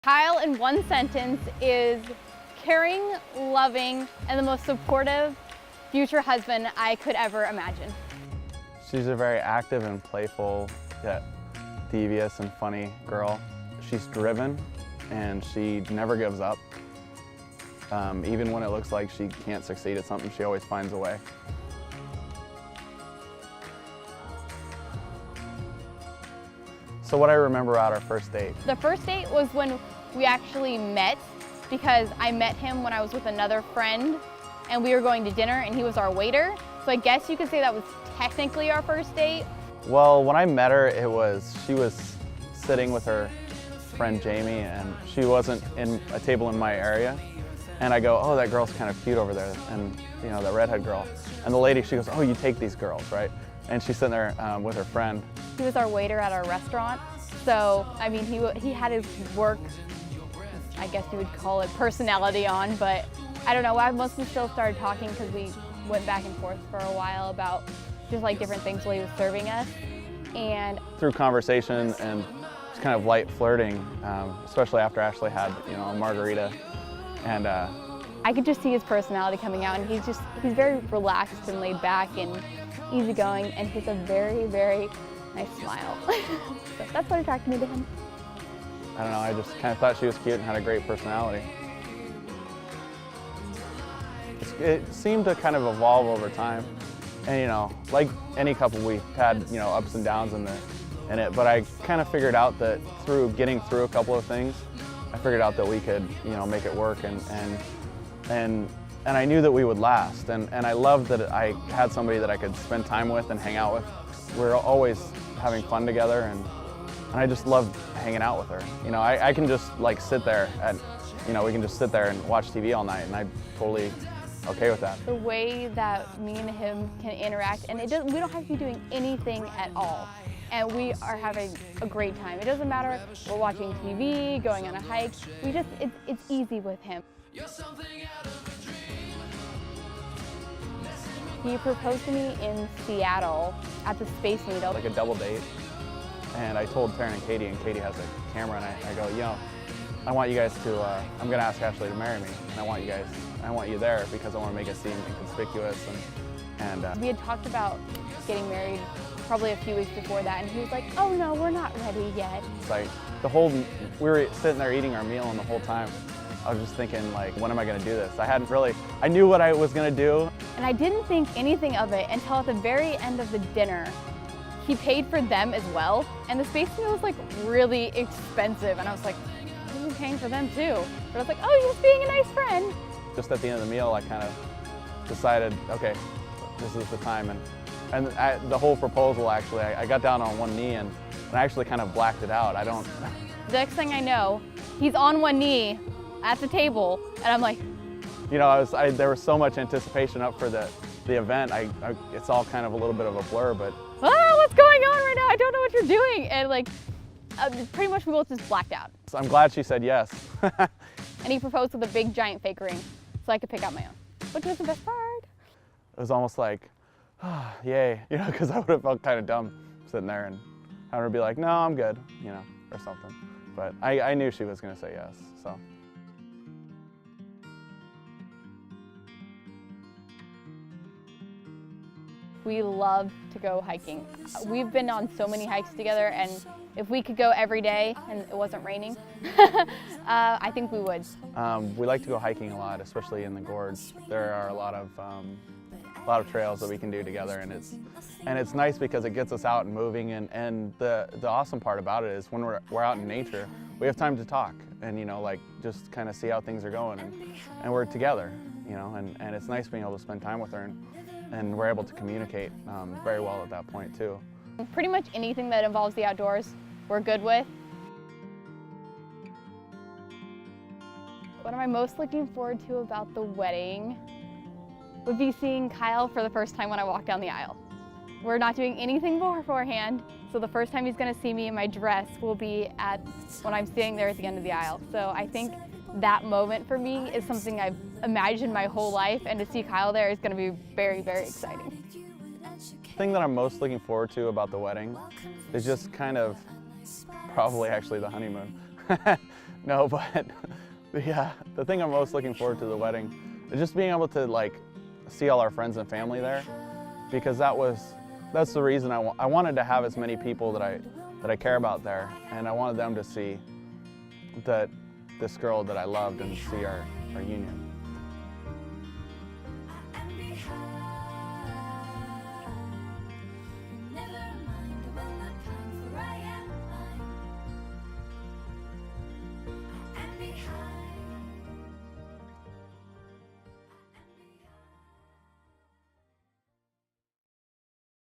Kyle, in one sentence, is caring, loving, and the most supportive future husband I could ever imagine. She's a very active and playful, yet devious and funny girl. She's driven and she never gives up. Even when it looks like she can't succeed at something, she always finds a way. So what I remember about our first date. The first date was when we actually met, because I met him when I was with another friend and we were going to dinner and he was our waiter. So I guess you could say that was technically our first date. Well, when I met her, she was sitting with her friend Jamie and she wasn't in a table in my area. And I go, oh, that girl's kind of cute over there, and you know, that redhead girl. And the lady, she goes, oh, you take these girls, right? And she's sitting there with her friend. He was our waiter at our restaurant. So, I mean, he had his work, I guess you would call it, personality on, but I don't know, I mostly still started talking because we went back and forth for a while about just like different things while he was serving us. And through conversation and just kind of light flirting, especially after Ashley had, you know, a margarita. And I could just see his personality coming out, and he's very relaxed and laid back and easygoing, and he's a very, very nice smile. So that's what attracted me to him. I don't know, I just kind of thought she was cute and had a great personality. It seemed to kind of evolve over time. And you know, like any couple, we've had, you know, ups and downs in it, but I kind of figured out that through getting through a couple of things, I figured out that we could, you know, make it work, and I knew that we would last, and I loved that I had somebody that I could spend time with and hang out with. We're always having fun together, and I just loved hanging out with her. You know, I can just like sit there and, you know, we can just sit there and watch TV all night, and I'm totally okay with that. The way that me and him can interact, and we don't have to be doing anything at all, and we are having a great time. It doesn't matter if we're watching TV, going on a hike. It's easy with him. He proposed to me in Seattle at the Space Needle. Like a double date, and I told Taryn and Katie has a camera, and I go, you know, I want you guys to, I'm gonna ask Ashley to marry me, and I want you there because I want to make it seem inconspicuous, and we had talked about getting married probably a few weeks before that, and he was like, oh no, we're not ready yet. It's like we were sitting there eating our meal, and the whole time I was just thinking, like, when am I gonna do this? I knew what I was gonna do. And I didn't think anything of it until at the very end of the dinner, he paid for them as well, and the Space Needle was like really expensive, and I was like, I'm paying for them too. But I was like, oh, you're just being a nice friend. Just at the end of the meal, I kind of decided, okay, this is the time, and the whole proposal, actually, I got down on one knee and I actually kind of blacked it out. The next thing I know, he's on one knee at the table, and I'm like, you know, there was so much anticipation up for the event. It's all kind of a little bit of a blur, but what's going on right now? I don't know what you're doing, and like, pretty much we both just blacked out. So I'm glad she said yes. And he proposed with a big giant fake ring, so I could pick out my own, which was the best part. It was almost like, oh, yay, you know, because I would have felt kind of dumb sitting there and having her be like, no, I'm good, you know, or something. But I knew she was going to say yes, so. We love to go hiking. We've been on so many hikes together, and if we could go every day and it wasn't raining, I think we would. We like to go hiking a lot, especially in the gorge. There are a lot of trails that we can do together, and it's nice because it gets us out and moving. And the awesome part about it is when we're out in nature, we have time to talk and, you know, like just kind of see how things are going, and we're together, you know, and it's nice being able to spend time with her, and we're able to communicate very well at that point too. Pretty much anything that involves the outdoors, we're good with. What am I most looking forward to about the wedding would be seeing Kyle for the first time when I walk down the aisle. We're not doing anything beforehand, so the first time he's going to see me in my dress will be when I'm sitting there at the end of the aisle. So I think that moment for me is something I've imagined my whole life, and to see Kyle there is going to be very, very exciting. The thing that I'm most looking forward to about the wedding is just kind of probably actually the honeymoon. No, but the thing I'm most looking forward to the wedding is just being able to like see all our friends and family there, because that's the reason I wanted to have as many people that I care about there, and I wanted them to see that this girl that I loved and see our union.